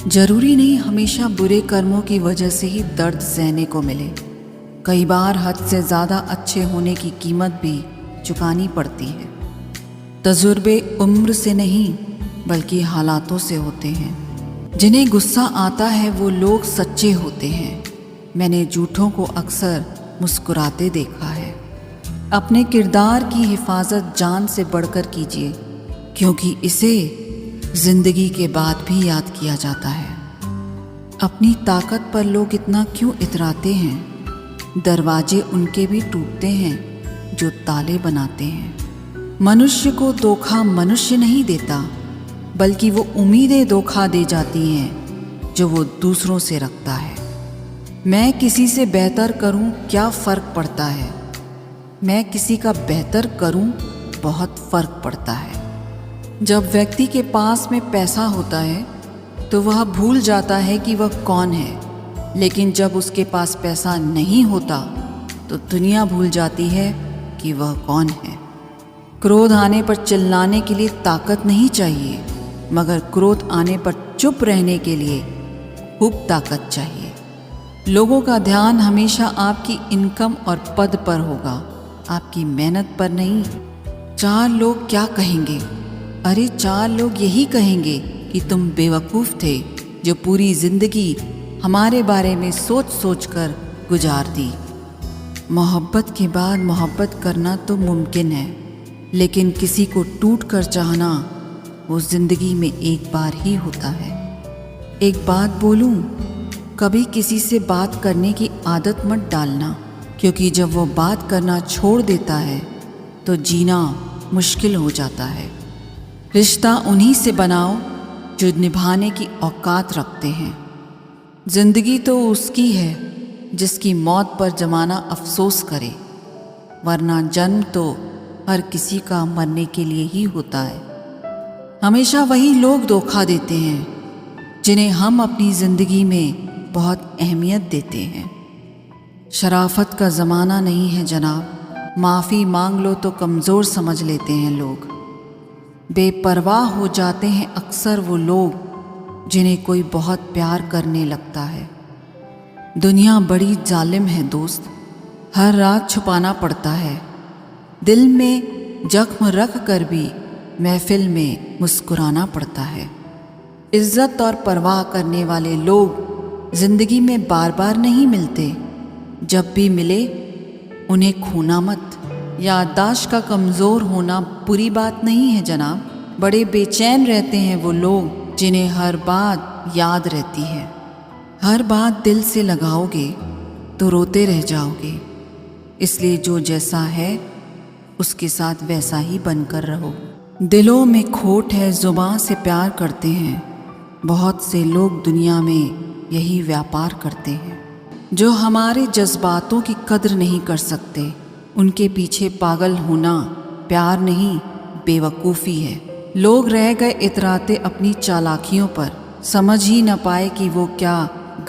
जरूरी नहीं हमेशा बुरे कर्मों की वजह से ही दर्द सहने को मिले। कई बार हद से ज़्यादा अच्छे होने की कीमत भी चुकानी पड़ती है। तजुर्बे उम्र से नहीं बल्कि हालातों से होते हैं। जिन्हें गुस्सा आता है वो लोग सच्चे होते हैं। मैंने झूठों को अक्सर मुस्कुराते देखा है। अपने किरदार की हिफाजत जान से बढ़कर कीजिए, क्योंकि इसे जिंदगी के बाद भी याद किया जाता है। अपनी ताकत पर लोग इतना क्यों इतराते हैं? दरवाजे उनके भी टूटते हैं जो ताले बनाते हैं। मनुष्य को धोखा मनुष्य नहीं देता, बल्कि वो उम्मीदें धोखा दे जाती हैं जो वो दूसरों से रखता है। मैं किसी से बेहतर करूं क्या फ़र्क पड़ता है, मैं किसी का बेहतर करूं बहुत फ़र्क पड़ता है। जब व्यक्ति के पास में पैसा होता है तो वह भूल जाता है कि वह कौन है, लेकिन जब उसके पास पैसा नहीं होता तो दुनिया भूल जाती है कि वह कौन है। क्रोध आने पर चिल्लाने के लिए ताकत नहीं चाहिए, मगर क्रोध आने पर चुप रहने के लिए खूब ताकत चाहिए। लोगों का ध्यान हमेशा आपकी इनकम और पद पर होगा, आपकी मेहनत पर नहीं। 4 लोग क्या कहेंगे? अरे 4 लोग यही कहेंगे कि तुम बेवकूफ़ थे जो पूरी ज़िंदगी हमारे बारे में सोच सोच कर गुजार दी। मोहब्बत के बाद मोहब्बत करना तो मुमकिन है, लेकिन किसी को टूट कर चाहना वो ज़िंदगी में एक बार ही होता है। एक बात बोलूं, कभी किसी से बात करने की आदत मत डालना, क्योंकि जब वो बात करना छोड़ देता है तो जीना मुश्किल हो जाता है। रिश्ता उन्हीं से बनाओ जो निभाने की औकात रखते हैं। जिंदगी तो उसकी है जिसकी मौत पर जमाना अफसोस करे, वरना जन्म तो हर किसी का मरने के लिए ही होता है। हमेशा वही लोग धोखा देते हैं जिन्हें हम अपनी ज़िंदगी में बहुत अहमियत देते हैं। शराफत का ज़माना नहीं है जनाब, माफ़ी मांग लो तो कमज़ोर समझ लेते हैं लोग। बेपरवाह हो जाते हैं अक्सर वो लोग जिन्हें कोई बहुत प्यार करने लगता है। दुनिया बड़ी जालिम है दोस्त, हर रात छुपाना पड़ता है। दिल में जख्म रख कर भी महफिल में मुस्कुराना पड़ता है। इज्जत और परवाह करने वाले लोग ज़िंदगी में बार बार नहीं मिलते। जब भी मिले उन्हें खोना मत। याददाश्त का कमज़ोर होना बुरी बात नहीं है जनाब। बड़े बेचैन रहते हैं वो लोग जिन्हें हर बात याद रहती है। हर बात दिल से लगाओगे तो रोते रह जाओगे, इसलिए जो जैसा है उसके साथ वैसा ही बनकर रहो। दिलों में खोट है, ज़ुबान से प्यार करते हैं। बहुत से लोग दुनिया में यही व्यापार करते हैं। जो हमारे जज्बातों की कद्र नहीं कर सकते, उनके पीछे पागल होना प्यार नहीं बेवकूफ़ी है। लोग रह गए इतराते अपनी चालाकियों पर, समझ ही न पाए कि वो क्या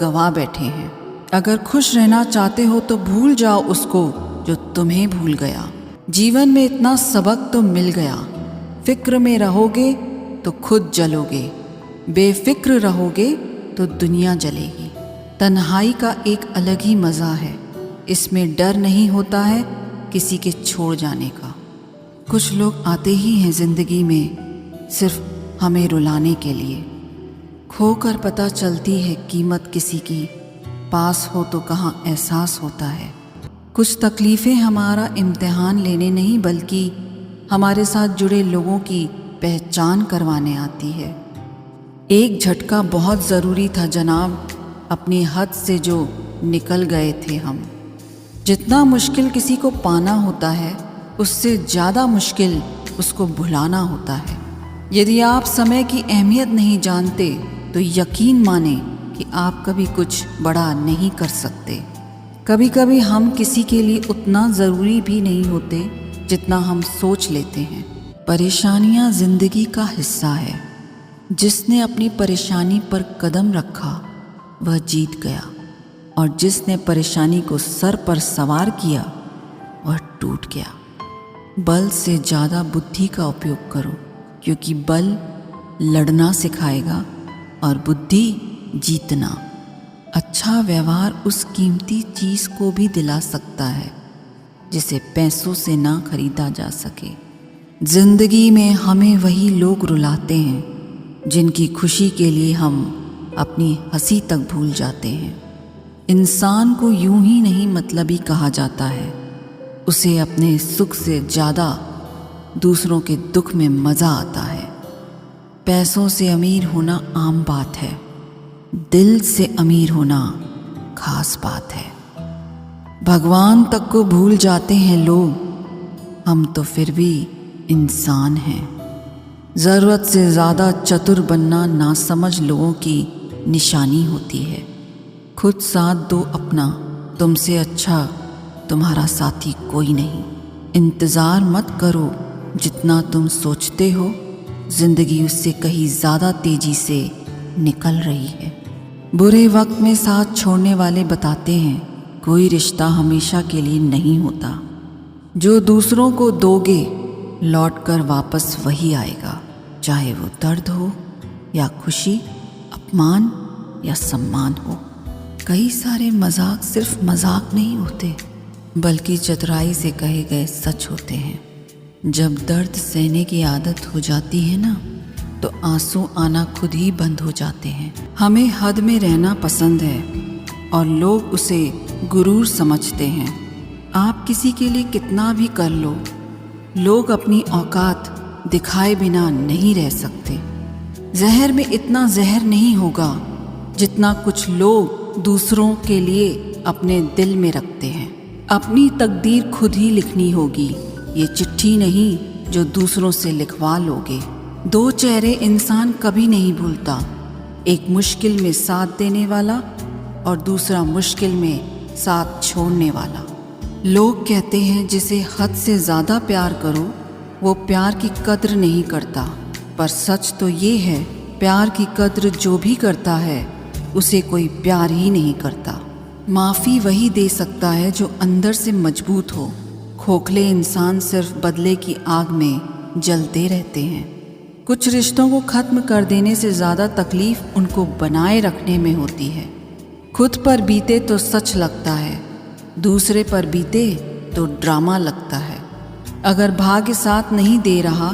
गवा बैठे हैं। अगर खुश रहना चाहते हो तो भूल जाओ उसको जो तुम्हें भूल गया। जीवन में इतना सबक तो मिल गया, फिक्र में रहोगे तो खुद जलोगे, बेफिक्र रहोगे तो दुनिया जलेगी। तन्हाई का एक अलग ही मज़ा है, इसमें डर नहीं होता है किसी के छोड़ जाने का। कुछ लोग आते ही हैं ज़िंदगी में सिर्फ हमें रुलाने के लिए। खोकर पता चलती है कीमत किसी की, पास हो तो कहाँ एहसास होता है। कुछ तकलीफ़ें हमारा इम्तिहान लेने नहीं बल्कि हमारे साथ जुड़े लोगों की पहचान करवाने आती है। एक झटका बहुत ज़रूरी था जनाब, अपनी हद से जो निकल गए थे हम। जितना मुश्किल किसी को पाना होता है, उससे ज़्यादा मुश्किल उसको भुलाना होता है। यदि आप समय की अहमियत नहीं जानते तो यकीन माने कि आप कभी कुछ बड़ा नहीं कर सकते। कभी कभी हम किसी के लिए उतना ज़रूरी भी नहीं होते जितना हम सोच लेते हैं। परेशानियाँ ज़िंदगी का हिस्सा है। जिसने अपनी परेशानी पर कदम रखा वह जीत गया, और जिसने परेशानी को सर पर सवार किया वह टूट गया। बल से ज़्यादा बुद्धि का उपयोग करो, क्योंकि बल लड़ना सिखाएगा, और बुद्धि जीतना। अच्छा व्यवहार उस कीमती चीज़ को भी दिला सकता है जिसे पैसों से ना खरीदा जा सके। जिंदगी में हमें वही लोग रुलाते हैं जिनकी खुशी के लिए हम अपनी हंसी तक भूल जाते हैं। इंसान को यूं ही नहीं मतलबी कहा जाता है, उसे अपने सुख से ज़्यादा दूसरों के दुख में मज़ा आता है। पैसों से अमीर होना आम बात है, दिल से अमीर होना खास बात है। भगवान तक को भूल जाते हैं लोग, हम तो फिर भी इंसान हैं। ज़रूरत से ज़्यादा चतुर बनना नासमझ लोगों की निशानी होती है। खुद साथ दो अपना, तुमसे अच्छा तुम्हारा साथी कोई नहीं। इंतज़ार मत करो, जितना तुम सोचते हो ज़िंदगी उससे कहीं ज़्यादा तेज़ी से निकल रही है। बुरे वक्त में साथ छोड़ने वाले बताते हैं कोई रिश्ता हमेशा के लिए नहीं होता। जो दूसरों को दोगे लौट कर वापस वही आएगा, चाहे वो दर्द हो या खुशी, अपमान या सम्मान हो। कई सारे मजाक सिर्फ मजाक नहीं होते, बल्कि चतुराई से कहे गए सच होते हैं। जब दर्द सहने की आदत हो जाती है ना, तो आंसू आना खुद ही बंद हो जाते हैं। हमें हद में रहना पसंद है और लोग उसे गुरूर समझते हैं। आप किसी के लिए कितना भी कर लो, लोग अपनी औकात दिखाए बिना नहीं रह सकते। जहर में इतना जहर नहीं होगा जितना कुछ लोग दूसरों के लिए अपने दिल में रखते हैं। अपनी तकदीर खुद ही लिखनी होगी, ये चिट्ठी नहीं जो दूसरों से लिखवा लोगे। दो चेहरे इंसान कभी नहीं भूलता, एक मुश्किल में साथ देने वाला और दूसरा मुश्किल में साथ छोड़ने वाला। लोग कहते हैं जिसे हद से ज़्यादा प्यार करो वो प्यार की कद्र नहीं करता, पर सच तो ये है प्यार की कद्र जो भी करता है उसे कोई प्यार ही नहीं करता। माफ़ी वही दे सकता है जो अंदर से मजबूत हो। खोखले इंसान सिर्फ बदले की आग में जलते रहते हैं। कुछ रिश्तों को ख़त्म कर देने से ज़्यादा तकलीफ़ उनको बनाए रखने में होती है। खुद पर बीते तो सच लगता है, दूसरे पर बीते तो ड्रामा लगता है। अगर भाग्य साथ नहीं दे रहा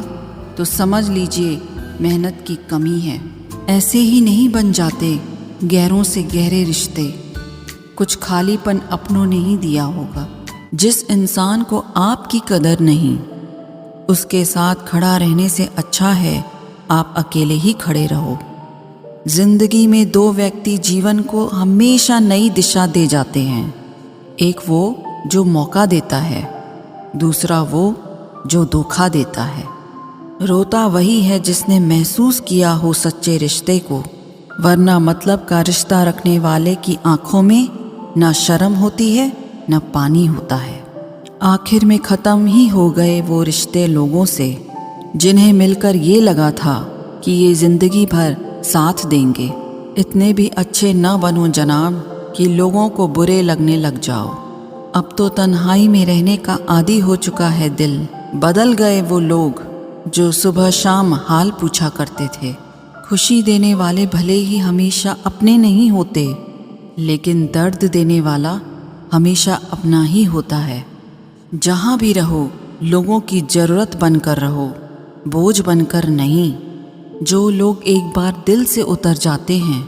तो समझ लीजिए मेहनत की कमी है। ऐसे ही नहीं बन जाते गहरों से गहरे रिश्ते, कुछ खालीपन अपनों ने ही दिया होगा। जिस इंसान को आपकी कदर नहीं, उसके साथ खड़ा रहने से अच्छा है आप अकेले ही खड़े रहो। जिंदगी में दो व्यक्ति जीवन को हमेशा नई दिशा दे जाते हैं। एक वो जो मौका देता है, दूसरा वो जो धोखा देता है। रोता वही है जिसने महसूस किया हो सच्चे रिश्ते को, वरना मतलब का रिश्ता रखने वाले की आंखों में ना शर्म होती है न पानी होता है। आखिर में ख़त्म ही हो गए वो रिश्ते लोगों से जिन्हें मिलकर ये लगा था कि ये ज़िंदगी भर साथ देंगे। इतने भी अच्छे न बनो जनाब कि लोगों को बुरे लगने लग जाओ। अब तो तन्हाई में रहने का आदी हो चुका है दिल। बदल गए वो लोग जो सुबह शाम हाल पूछा करते थे। खुशी देने वाले भले ही हमेशा अपने नहीं होते, लेकिन दर्द देने वाला हमेशा अपना ही होता है। जहाँ भी रहो लोगों की ज़रूरत बनकर रहो, बोझ बनकर नहीं। जो लोग एक बार दिल से उतर जाते हैं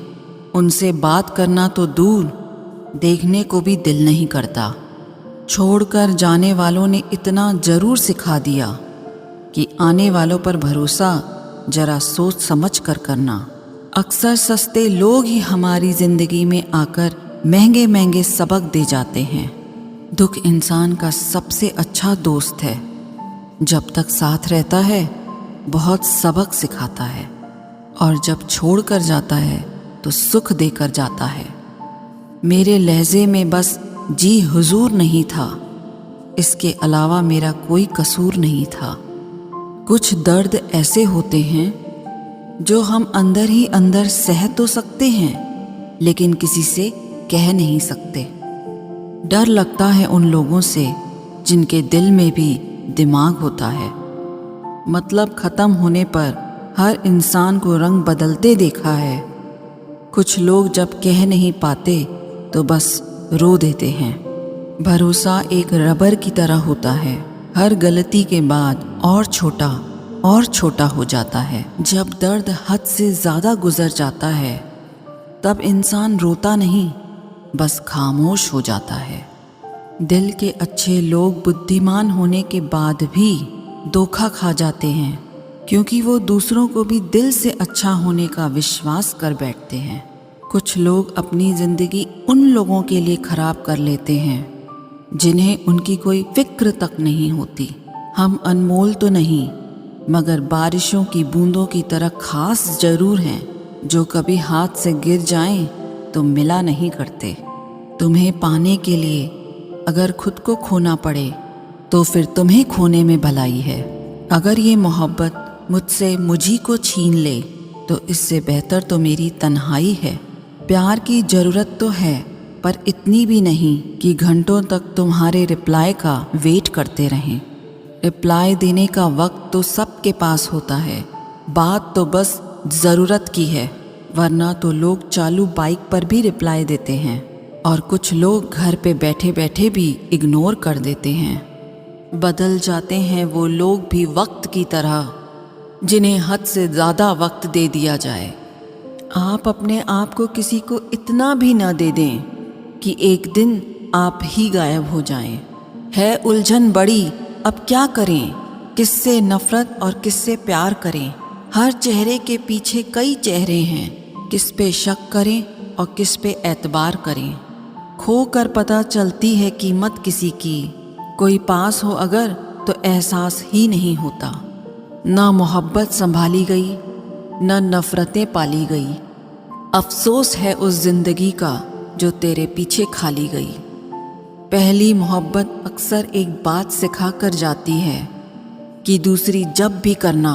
उनसे बात करना तो दूर, देखने को भी दिल नहीं करता। छोड़कर जाने वालों ने इतना ज़रूर सिखा दिया कि आने वालों पर भरोसा जरा सोच समझ कर करना। अक्सर सस्ते लोग ही हमारी ज़िंदगी में आकर महंगे महंगे सबक दे जाते हैं। दुख इंसान का सबसे अच्छा दोस्त है, जब तक साथ रहता है बहुत सबक सिखाता है, और जब छोड़ कर जाता है तो सुख देकर जाता है। मेरे लहजे में बस जी हुजूर नहीं था, इसके अलावा मेरा कोई कसूर नहीं था। कुछ दर्द ऐसे होते हैं जो हम अंदर ही अंदर सह तो सकते हैं, लेकिन किसी से कह नहीं सकते। डर लगता है उन लोगों से जिनके दिल में भी दिमाग होता है। मतलब ख़त्म होने पर हर इंसान को रंग बदलते देखा है, कुछ लोग जब कह नहीं पाते तो बस रो देते हैं। भरोसा एक रबर की तरह होता है, हर गलती के बाद और छोटा हो जाता है। जब दर्द हद से ज़्यादा गुजर जाता है तब इंसान रोता नहीं, बस खामोश हो जाता है। दिल के अच्छे लोग बुद्धिमान होने के बाद भी धोखा खा जाते हैं, क्योंकि वो दूसरों को भी दिल से अच्छा होने का विश्वास कर बैठते हैं। कुछ लोग अपनी ज़िंदगी उन लोगों के लिए खराब कर लेते हैं जिन्हें उनकी कोई फिक्र तक नहीं होती। हम अनमोल तो नहीं, मगर बारिशों की बूंदों की तरह खास जरूर हैं, जो कभी हाथ से गिर जाएं तो मिला नहीं करते। तुम्हें पाने के लिए अगर खुद को खोना पड़े तो फिर तुम्हें खोने में भलाई है। अगर ये मोहब्बत मुझसे मुझी को छीन ले तो इससे बेहतर तो मेरी तन्हाई है। प्यार की ज़रूरत तो है, पर इतनी भी नहीं कि घंटों तक तुम्हारे रिप्लाई का वेट करते रहें। रिप्लाई देने का वक्त तो सबके पास होता है, बात तो बस ज़रूरत की है। वरना तो लोग चालू बाइक पर भी रिप्लाई देते हैं और कुछ लोग घर पे बैठे बैठे भी इग्नोर कर देते हैं। बदल जाते हैं वो लोग भी वक्त की तरह, जिन्हें हद से ज़्यादा वक्त दे दिया जाए। आप अपने आप को किसी को इतना भी न दे दें कि एक दिन आप ही गायब हो जाएं। है उलझन बड़ी, अब क्या करें, किससे नफरत और किससे प्यार करें। हर चेहरे के पीछे कई चेहरे हैं, किस पे शक करें और किस पे एतबार करें। खो कर पता चलती है कीमत किसी की, कोई पास हो अगर तो एहसास ही नहीं होता। ना मोहब्बत संभाली गई, न नफरतें पाली गई। अफसोस है उस जिंदगी का जो तेरे पीछे खाली गई। पहली मोहब्बत अक्सर एक बात सिखा कर जाती है कि दूसरी जब भी करना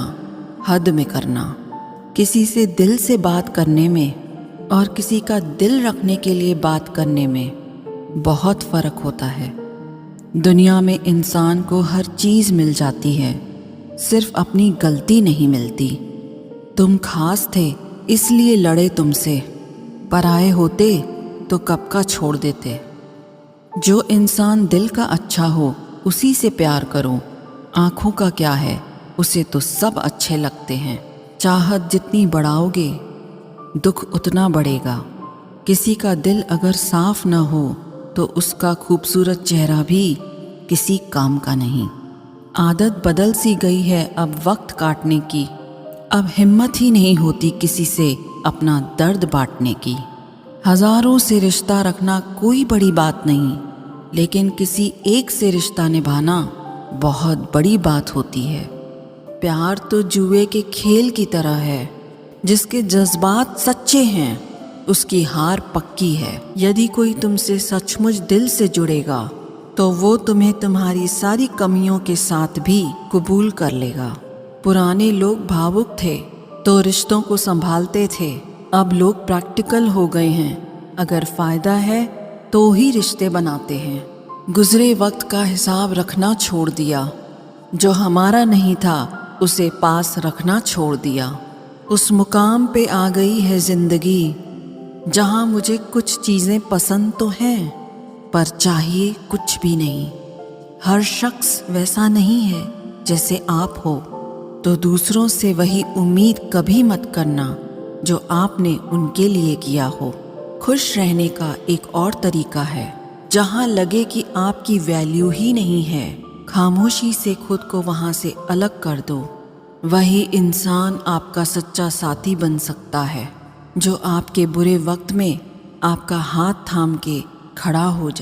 हद में करना। किसी से दिल से बात करने में और किसी का दिल रखने के लिए बात करने में बहुत फ़र्क होता है। दुनिया में इंसान को हर चीज़ मिल जाती है, सिर्फ अपनी गलती नहीं मिलती। तुम खास थे इसलिए लड़े तुमसे, पराए होते तो कब का छोड़ देते। जो इंसान दिल का अच्छा हो उसी से प्यार करो। आँखों का क्या है, उसे तो सब अच्छे लगते हैं। चाहत जितनी बढ़ाओगे दुख उतना बढ़ेगा। किसी का दिल अगर साफ न हो तो उसका खूबसूरत चेहरा भी किसी काम का नहीं। आदत बदल सी गई है अब वक्त काटने की, अब हिम्मत ही नहीं होती किसी से अपना दर्द बांटने की। हजारों से रिश्ता रखना कोई बड़ी बात नहीं, लेकिन किसी एक से रिश्ता निभाना बहुत बड़ी बात होती है। प्यार तो जुए के खेल की तरह है, जिसके जज्बात सच्चे हैं उसकी हार पक्की है। यदि कोई तुमसे सचमुच दिल से जुड़ेगा तो वो तुम्हें तुम्हारी सारी कमियों के साथ भी कबूल कर लेगा। पुराने लोग भावुक थे तो रिश्तों को संभालते थे, अब लोग प्रैक्टिकल हो गए हैं। अगर फ़ायदा है तो ही रिश्ते बनाते हैं। गुजरे वक्त का हिसाब रखना छोड़ दिया, जो हमारा नहीं था उसे पास रखना छोड़ दिया। उस मुकाम पे आ गई है ज़िंदगी जहाँ मुझे कुछ चीज़ें पसंद तो हैं, पर चाहिए कुछ भी नहीं। हर शख्स वैसा नहीं है जैसे आप हो, तो दूसरों से वही उम्मीद कभी मत करना जो आपने उनके लिए किया हो। खुश रहने का एक और तरीका है, जहाँ लगे कि आपकी वैल्यू ही नहीं है, खामोशी से खुद को वहाँ से अलग कर दो। वही इंसान आपका सच्चा साथी बन सकता है, जो आपके बुरे वक्त में आपका हाथ थाम के खड़ा हो जाए।